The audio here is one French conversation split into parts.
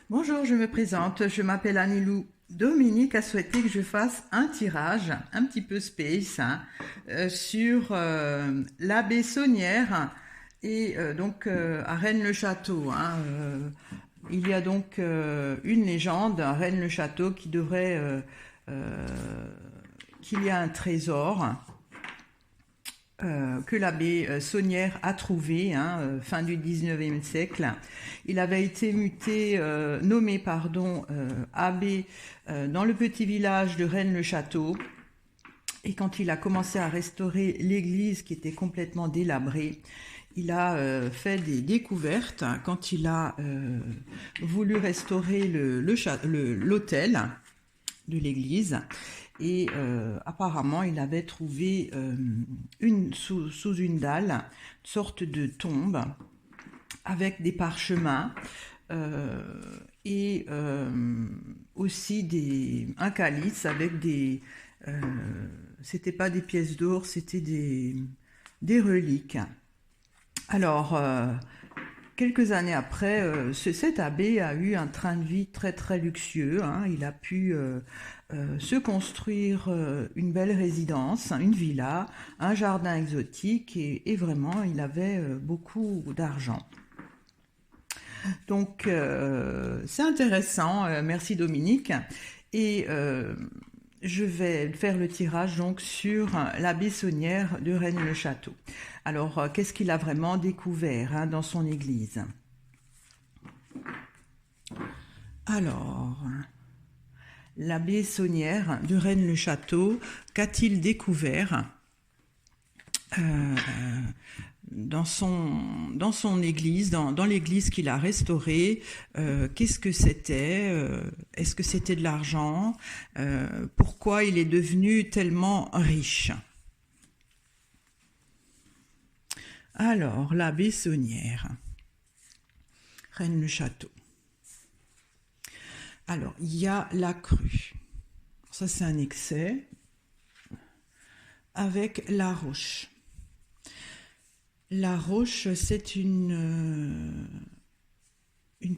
Bonjour, je me présente, je m'appelle Anilou. Dominique a souhaité que je fasse un tirage un petit peu space sur l'abbé Saunière et à Rennes-le-Château. Il y a donc une légende à Rennes-le-Château euh, qu'il y a un trésor que l'abbé Saunière a trouvé, fin du 19e siècle. Il avait été nommé abbé dans le petit village de Rennes-le-Château. Et quand il a commencé à restaurer l'église qui était complètement délabrée, il a fait des découvertes quand il a voulu restaurer l'autel de l'église. Et apparemment, il avait trouvé sous une dalle une sorte de tombe avec des parchemins euh, et aussi un calice avec des... Euh, c'était pas des pièces d'or, c'était des reliques. Alors, quelques années après, cet abbé a eu un train de vie très très luxueux. Il a pu se construire une belle résidence, une villa, un jardin exotique et vraiment il avait beaucoup d'argent. Donc c'est intéressant, merci Dominique. Et je vais faire le tirage donc sur l'abbé Saunière de Rennes-le-Château. Alors, qu'est-ce qu'il a vraiment découvert dans son église? Alors, l'abbé Saunière de Rennes-le-Château, qu'a-t-il découvert euh, dans son église, dans l'église qu'il a restaurée? Qu'est-ce que c'était? Est-ce que c'était de l'argent? Pourquoi il est devenu tellement riche? Alors, l'abbé Saunière, Rennes-le-Château. Alors, il y a la crue. Ça, c'est un excès. Avec la roche. La roche, c'est une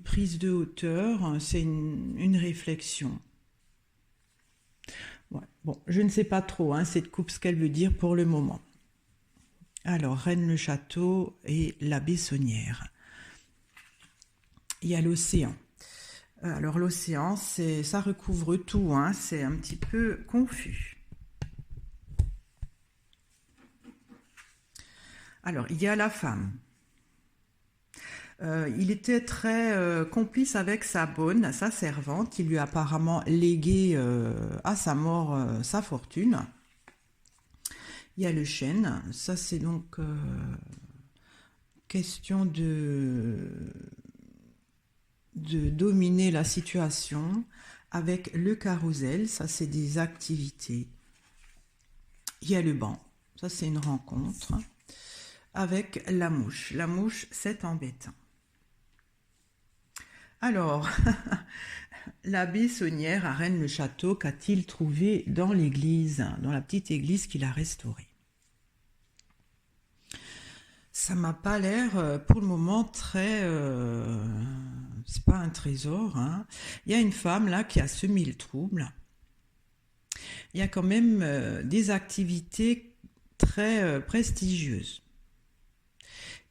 prise de hauteur, c'est une réflexion. Ouais. Bon, je ne sais pas trop, cette coupe, ce qu'elle veut dire pour le moment. Alors, Rennes-le-Château et l'abbé Saunière. Il y a l'océan. Alors, l'océan, ça recouvre tout, c'est un petit peu confus. Alors, il y a la femme. Il était très complice avec sa bonne, sa servante, qui lui a apparemment légué à sa mort sa fortune. Il y a le chêne, ça c'est donc question de dominer la situation. Avec le carrousel, ça c'est des activités. Il y a le banc, ça c'est une rencontre. Avec la mouche, c'est embêtant. Alors, l'abbé Saunière à Rennes-le-Château, qu'a-t-il trouvé dans l'église, dans la petite église qu'il a restaurée? Ça m'a pas l'air, pour le moment, très... c'est pas un trésor. Il y a une femme là qui a semé le trouble. Il y a quand même des activités très prestigieuses.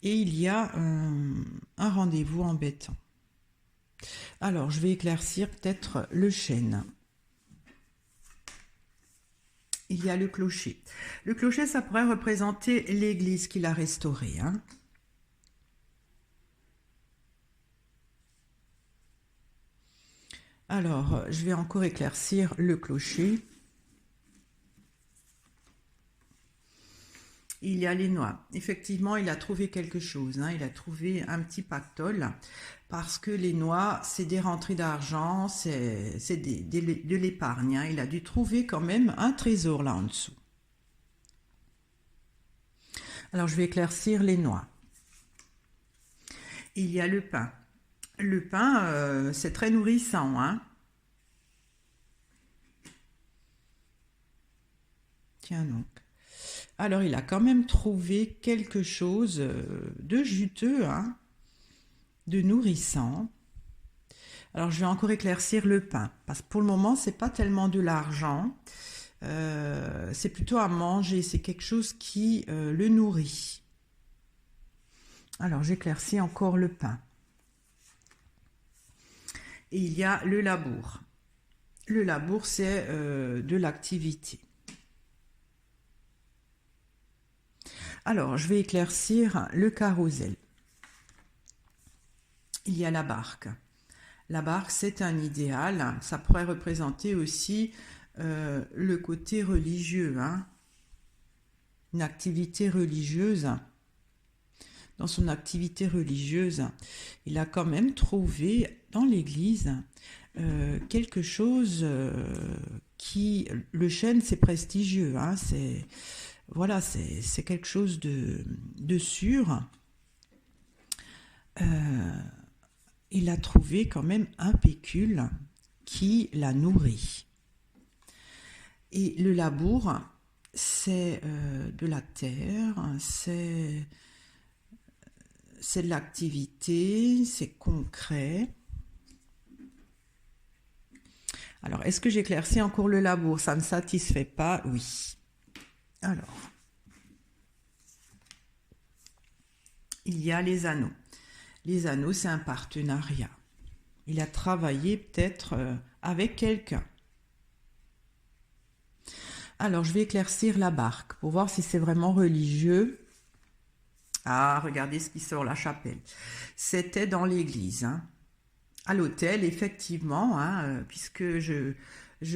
Et il y a un rendez-vous embêtant. Alors, je vais éclaircir peut-être le chêne. Il y a le clocher. Le clocher, ça pourrait représenter l'église qu'il a restaurée. Alors, je vais encore éclaircir le clocher. Il y a les noix. Effectivement, il a trouvé quelque chose. Il a trouvé un petit pactole parce que les noix, c'est des rentrées d'argent, c'est de l'épargne. Il a dû trouver quand même un trésor là en dessous. Alors, je vais éclaircir les noix. Il y a le pain. Le pain, c'est très nourrissant. Tiens donc. Alors, il a quand même trouvé quelque chose de juteux, de nourrissant. Alors, je vais encore éclaircir le pain, parce que pour le moment, c'est pas tellement de l'argent, c'est plutôt à manger, c'est quelque chose qui le nourrit. Alors, j'éclaircis encore le pain. Et il y a le labour. Le labour, c'est de l'activité. Alors, je vais éclaircir le carrousel. Il y a la barque. La barque, c'est un idéal. Ça pourrait représenter aussi le côté religieux, hein. Une activité religieuse. Dans son activité religieuse, il a quand même trouvé dans l'église quelque chose qui... Le chêne, c'est prestigieux, hein. Voilà, c'est quelque chose de sûr. Il a trouvé quand même un pécule qui l'a nourri. Et le labour, c'est de la terre, c'est de l'activité, c'est concret. Alors, est-ce que j'éclaircis encore le labour? Ça ne satisfait pas? Oui. Alors, il y a les anneaux. Les anneaux, c'est un partenariat. Il a travaillé peut-être avec quelqu'un. Alors, je vais éclaircir la barque pour voir si c'est vraiment religieux. Ah, regardez ce qui sort, la chapelle. C'était dans l'église, hein. À l'hôtel, effectivement, hein, puisque je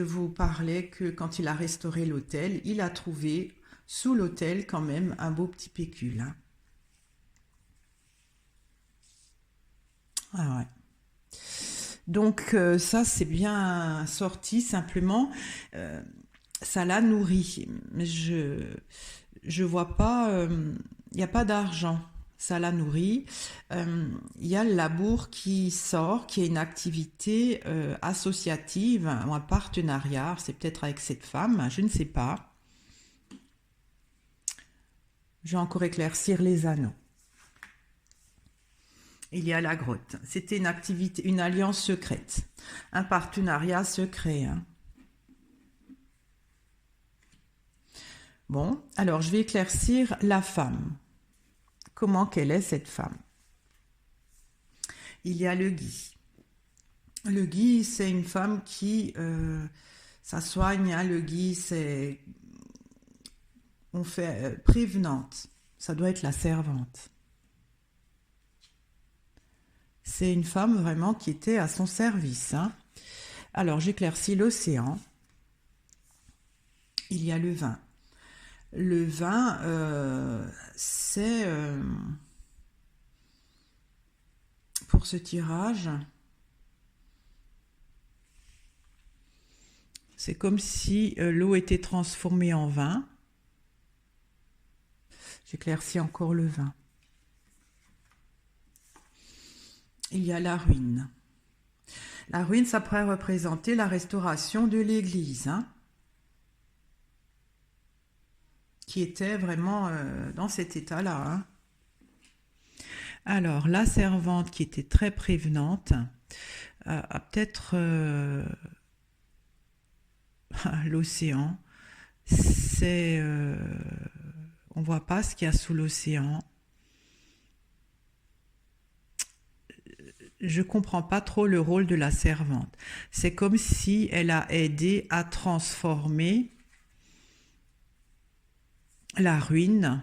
vous parlais que quand il a restauré l'hôtel, il a trouvé sous l'hôtel quand même un beau petit pécule, hein. Ah ouais. Donc ça, c'est bien sorti, simplement, ça l'a nourri. Mais je vois pas, il n'y a pas d'argent. Ça la nourrit. Il y a le labour qui sort, qui est une activité associative ou un partenariat. C'est peut-être avec cette femme, je ne sais pas. Je vais encore éclaircir les anneaux. Il y a la grotte. C'était une activité, une alliance secrète, un partenariat secret, hein. Bon, alors je vais éclaircir la femme. Comment qu'elle est, cette femme? Il y a le gui. Le gui, c'est une femme qui... ça soigne, hein, le gui, c'est... On fait prévenante. Ça doit être la servante. C'est une femme vraiment qui était à son service, hein. Alors, j'éclaircis l'océan. Il y a le vin. Le vin, c'est... pour ce tirage, c'est comme si l'eau était transformée en vin. J'éclaircis encore le vin. Il y a la ruine. La ruine, ça pourrait représenter la restauration de l'église, hein, qui était vraiment dans cet état-là, hein. Alors, la servante qui était très prévenante a peut-être l'océan. C'est... on voit pas ce qu'il y a sous l'océan. Je comprends pas trop le rôle de la servante. C'est comme si elle a aidé à transformer la ruine.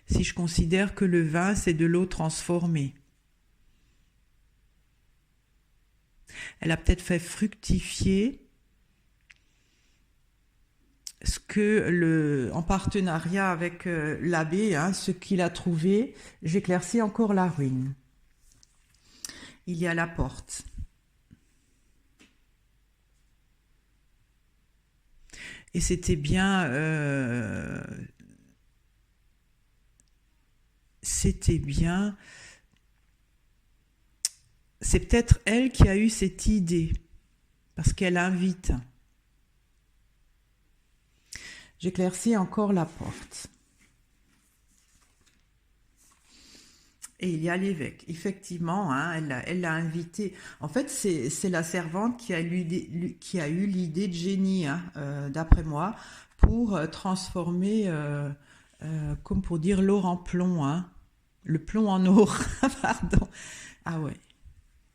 Si je considère que le vin, c'est de l'eau transformée. Elle a peut-être fait fructifier ce que en partenariat avec l'abbé, hein, ce qu'il a trouvé. J'éclaircis encore la ruine. Il y a la porte. Et c'était bien... c'était bien... C'est peut-être elle qui a eu cette idée, parce qu'elle invite. J'éclaircis encore la porte. et il y a l'évêque. Effectivement, hein, elle l'a invité. En fait, c'est la servante qui a eu l'idée de génie, hein, d'après moi, pour transformer, comme pour dire, l'or en plomb, hein, le plomb en or, pardon. Ah ouais,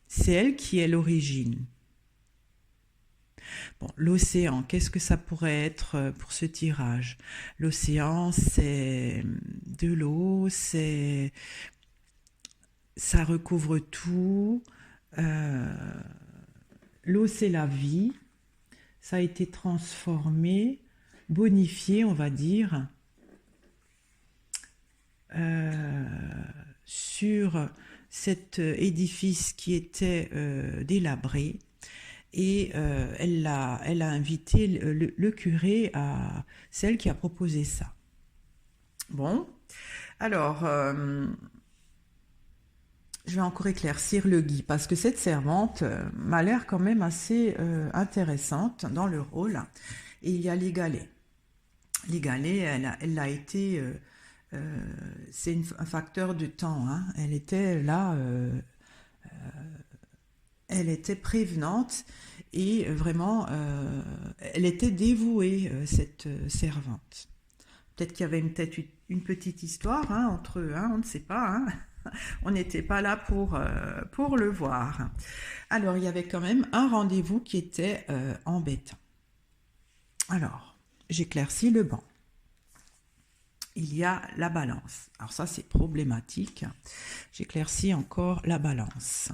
c'est elle qui est l'origine. Bon, l'océan, qu'est-ce que ça pourrait être pour ce tirage? L'océan, c'est de l'eau, ça recouvre tout. Euh, L'eau, c'est la vie. Ça a été transformé, bonifié, on va dire, euh, sur cet édifice qui était délabré. Et elle a invité le curé à celle qui a proposé ça. Bon, alors, je vais encore éclaircir le gui, parce que cette servante m'a l'air quand même assez intéressante dans le rôle. Et il y a les galets. Les galets, elle a été... c'est un facteur de temps, hein. Elle était là, elle était prévenante et vraiment, elle était dévouée, cette servante. Peut-être qu'il y avait peut-être une petite histoire, hein, entre eux, hein, on ne sait pas, hein. On n'était pas là pour le voir. Alors, il y avait quand même un rendez-vous qui était embêtant. Alors, j'éclaircis le banc. Il y a la balance. Alors ça, c'est problématique. J'éclaircis encore la balance.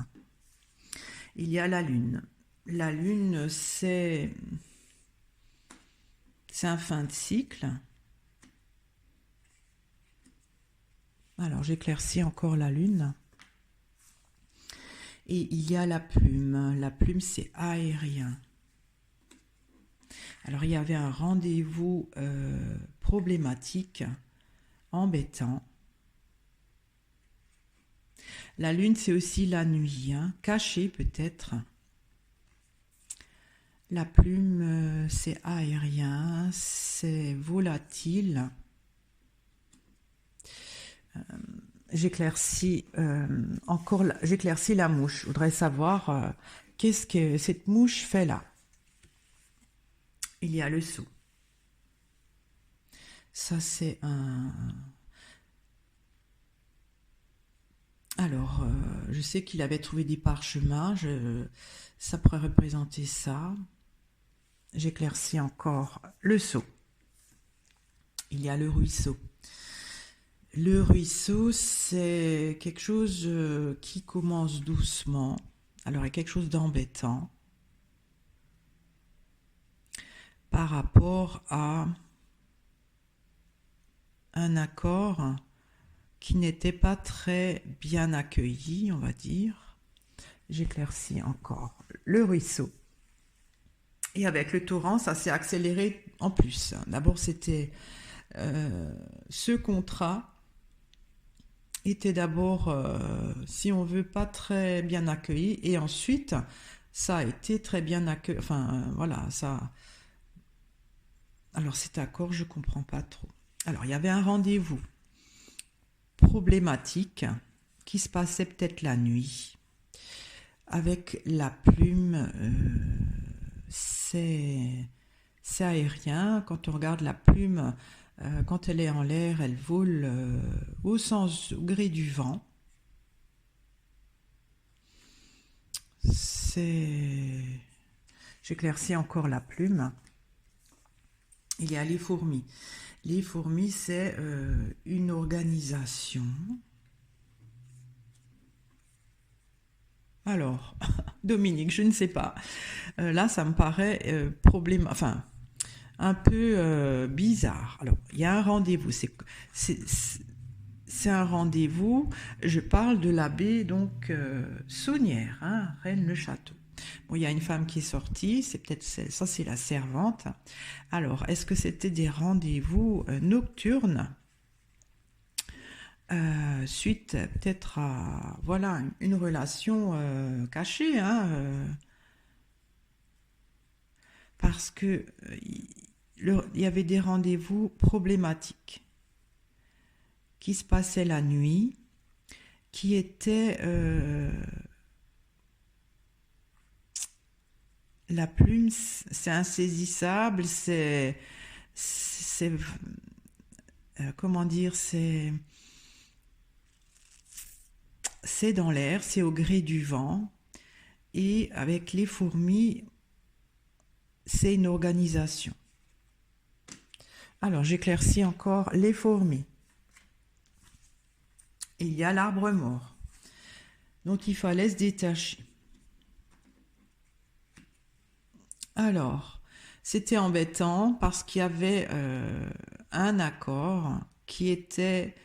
Il y a la lune. La lune, c'est un fin de cycle. Alors, j'éclaircis encore la lune. Et il y a la plume. La plume, c'est aérien. Alors, il y avait un rendez-vous problématique, embêtant. La lune, c'est aussi la nuit, hein, cachée peut-être. La plume, c'est aérien, c'est volatile. J'éclaircis j'éclaircis la mouche. Je voudrais savoir qu'est-ce que cette mouche fait là. Il y a le seau. Ça, c'est un... Alors, je sais qu'il avait trouvé des parchemins. Ça pourrait représenter ça. J'éclaircis encore le seau. Il y a le ruisseau. Le ruisseau, c'est quelque chose qui commence doucement. Alors, il y a quelque chose d'embêtant par rapport à un accord qui n'était pas très bien accueilli, on va dire. J'éclaircis encore le ruisseau. Et avec le torrent, ça s'est accéléré en plus. D'abord, c'était ce contrat était d'abord, si on veut, pas très bien accueilli, et ensuite, ça a été très bien accueilli. Enfin, voilà, ça. Alors, cet accord, je comprends pas trop. Alors, il y avait un rendez-vous problématique qui se passait peut-être la nuit. Avec la plume, c'est aérien. Quand on regarde la plume, quand elle est en l'air, elle vole au gré du vent. J'éclaircis encore la plume. Il y a les fourmis. Les fourmis, c'est une organisation. Alors, Dominique, je ne sais pas. Là, ça me paraît un peu bizarre. Alors, il y a un rendez-vous. C'est un rendez-vous. Je parle de l'abbé donc Saunière, hein, Rennes-le-Château. Bon, il y a une femme qui est sortie. C'est peut-être ça, c'est la servante. Alors, est-ce que c'était des rendez-vous nocturnes? Suite peut-être à voilà une relation cachée, hein, parce que il y avait des rendez-vous problématiques qui se passaient la nuit, qui était la plume, c'est insaisissable, c'est comment dire, c'est dans l'air, c'est au gré du vent. Et avec les fourmis, c'est une organisation. Alors, j'éclaircis encore les fourmis. Il y a l'arbre mort. Donc, il fallait se détacher. Alors, c'était embêtant parce qu'il y avait un accord qui était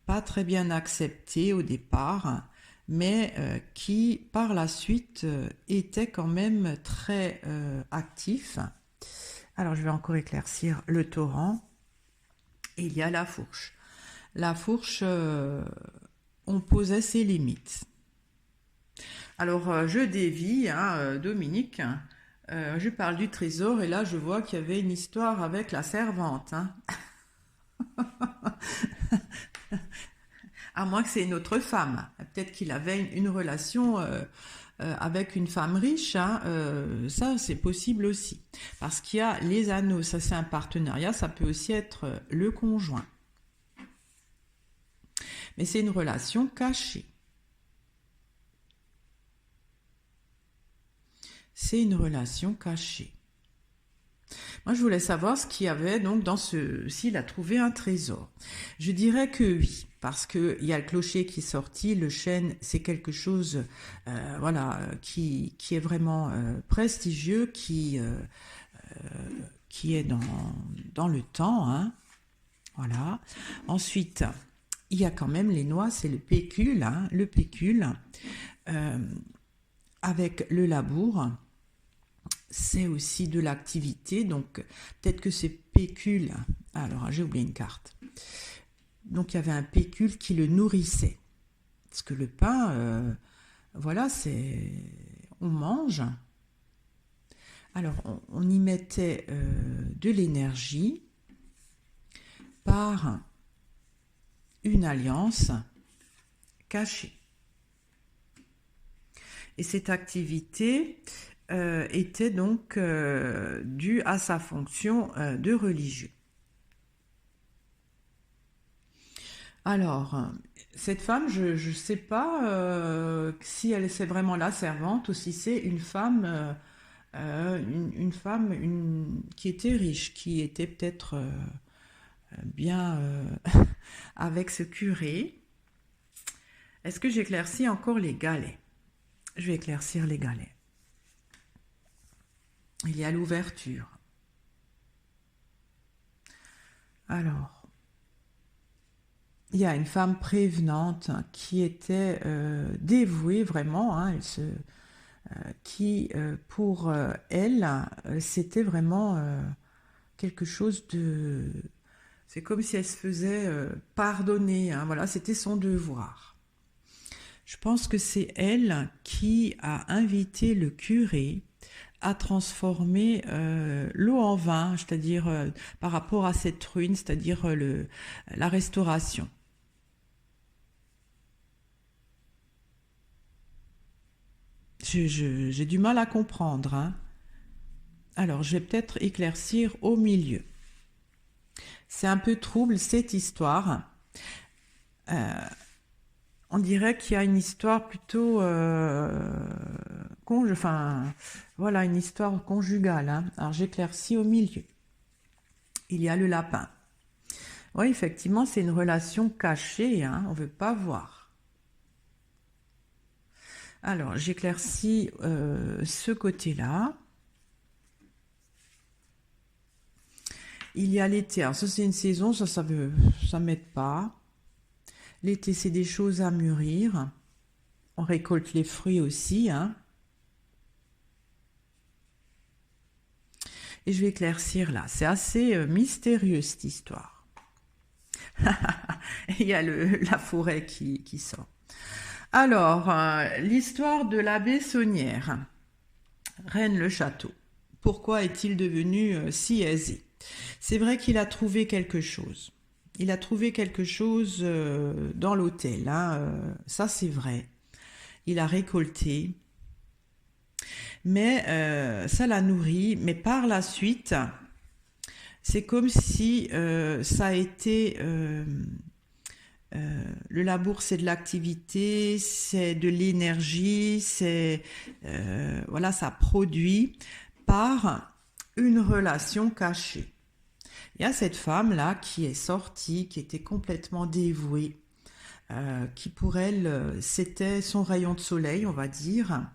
pas très bien accepté au départ, mais qui par la suite était quand même très actif. Alors je vais encore éclaircir le torrent. Et il y a la fourche. La fourche, on posait ses limites. Alors je dévie, Dominique, je parle du trésor et là je vois qu'il y avait une histoire avec la servante. À moins que c'est une autre femme. Peut-être qu'il avait une relation avec une femme riche. Ça, c'est possible aussi. Parce qu'il y a les anneaux, ça c'est un partenariat, ça peut aussi être le conjoint. Mais c'est une relation cachée. C'est une relation cachée. Moi, je voulais savoir ce qu'il y avait donc dans s'il a trouvé un trésor. Je dirais que oui, parce que il y a le clocher qui est sorti, le chêne, c'est quelque chose, qui est vraiment prestigieux, qui est dans le temps, Voilà. Ensuite, il y a quand même les noix, c'est le pécule, avec le labour. C'est aussi de l'activité, donc peut-être que c'est pécule. Alors, j'ai oublié une carte. Donc, il y avait un pécule qui le nourrissait. Parce que le pain, on mange. Alors, on y mettait de l'énergie par une alliance cachée. Et cette activité était donc due à sa fonction de religieux. Alors, cette femme, je ne sais pas si elle c'est vraiment la servante ou si c'est une femme, qui était riche, qui était peut-être bien avec ce curé. Est-ce que j'éclaircis encore les galets? Je vais éclaircir les galets. Il y a l'ouverture. Alors, il y a une femme prévenante qui était dévouée vraiment, qui pour elle, c'était vraiment quelque chose de... C'est comme si elle se faisait pardonner, voilà, c'était son devoir. Je pense que c'est elle qui a invité le curé à transformer l'eau en vin, c'est-à-dire par rapport à cette ruine, c'est-à-dire la restauration. J'ai du mal à comprendre. Alors, je vais peut-être éclaircir au milieu. C'est un peu trouble cette histoire. On dirait qu'il y a une histoire plutôt une histoire conjugale. Alors j'éclaircis au milieu. Il y a le lapin. Oui, effectivement, c'est une relation cachée, on ne veut pas voir. Alors j'éclaircis ce côté-là. Il y a l'été. Alors ça c'est une saison, ça m'aide pas. L'été, c'est des choses à mûrir. On récolte les fruits aussi. Et je vais éclaircir là. C'est assez mystérieux cette histoire. Il y a la forêt qui sort. Alors, l'histoire de l'abbé Saunière. Rennes-le-Château. Pourquoi est-il devenu si aisé? C'est vrai qu'il a trouvé quelque chose. il a trouvé quelque chose dans l'hôtel, hein, ça c'est vrai. Il a récolté, mais ça l'a nourri. Mais par la suite, c'est comme si ça a été... le labour, c'est de l'activité, c'est de l'énergie, c'est voilà, ça produit par une relation cachée. Il y a cette femme-là qui est sortie, qui était complètement dévouée, qui pour elle, c'était son rayon de soleil, on va dire.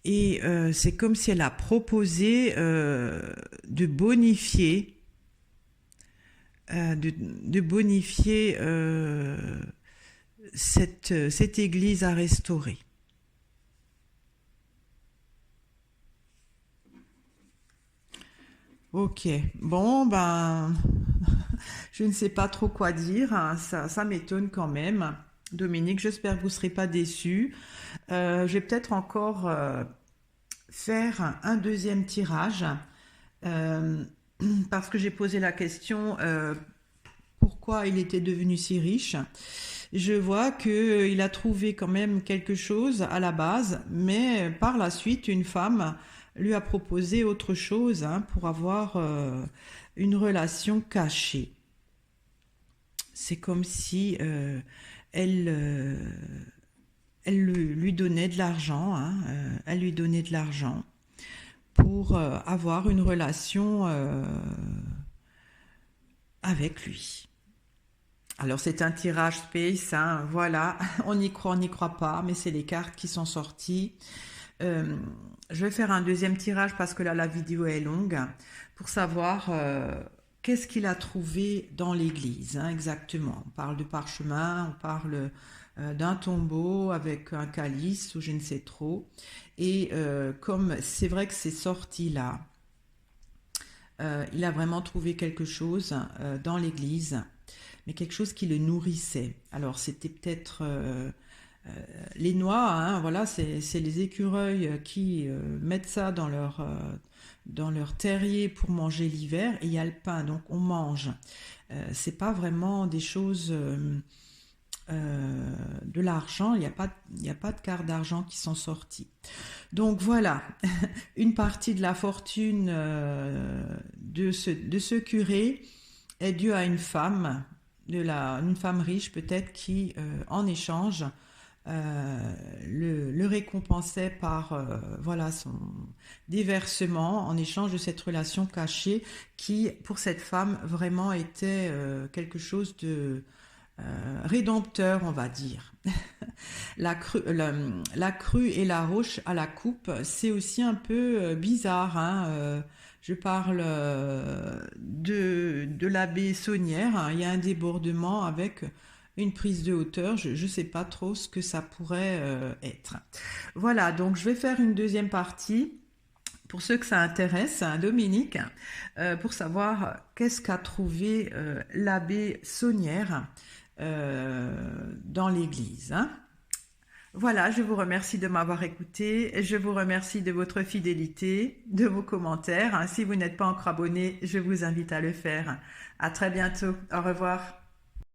Et c'est comme si elle a proposé de bonifier, de bonifier cette église à restaurer. Ok, bon, ben, je ne sais pas trop quoi dire, hein. Ça m'étonne quand même. Dominique, j'espère que vous ne serez pas déçus. Je vais peut-être encore faire un deuxième tirage euh, parce que j'ai posé la question pourquoi il était devenu si riche. Je vois qu'il a trouvé quand même quelque chose à la base, mais par la suite, une femme lui a proposé autre chose, hein, pour avoir une relation cachée. C'est comme si elle, elle lui donnait de l'argent, hein, elle lui donnait de l'argent pour avoir une relation avec lui. Alors c'est un tirage space, hein, voilà, on n'y croit pas, mais c'est les cartes qui sont sorties. Euh, je vais faire un deuxième tirage parce que là la vidéo est longue pour savoir qu'est-ce qu'il a trouvé dans l'église, hein, exactement. On parle de parchemin, on parle d'un tombeau avec un calice ou je ne sais trop. Et comme c'est vrai que c'est sorti là, il a vraiment trouvé quelque chose dans l'église, mais quelque chose qui le nourrissait. Alors c'était peut-être les noix, hein, voilà, c'est les écureuils qui mettent ça dans leur terrier pour manger l'hiver, et il y a le pain, donc on mange. C'est pas vraiment des choses de l'argent, il y a pas de cartes d'argent qui sont sorties. Donc voilà, une partie de la fortune de ce curé est due à une femme, une femme riche peut-être qui, en échange, le récompensait par voilà des versements en échange de cette relation cachée qui, pour cette femme, vraiment était quelque chose de rédempteur, on va dire. La crue et la roche à la coupe, c'est aussi un peu bizarre, hein. Je parle de la baie Saunière, hein. Il y a un débordement avec une prise de hauteur. Je ne sais pas trop ce que ça pourrait être. Voilà, donc je vais faire une deuxième partie pour ceux que ça intéresse, hein, Dominique, pour savoir qu'est-ce qu'a trouvé l'abbé Saunière dans l'église, hein. Voilà, je vous remercie de m'avoir écouté, je vous remercie de votre fidélité, de vos commentaires, hein. Si vous n'êtes pas encore abonné, je vous invite à le faire. À très bientôt, au revoir.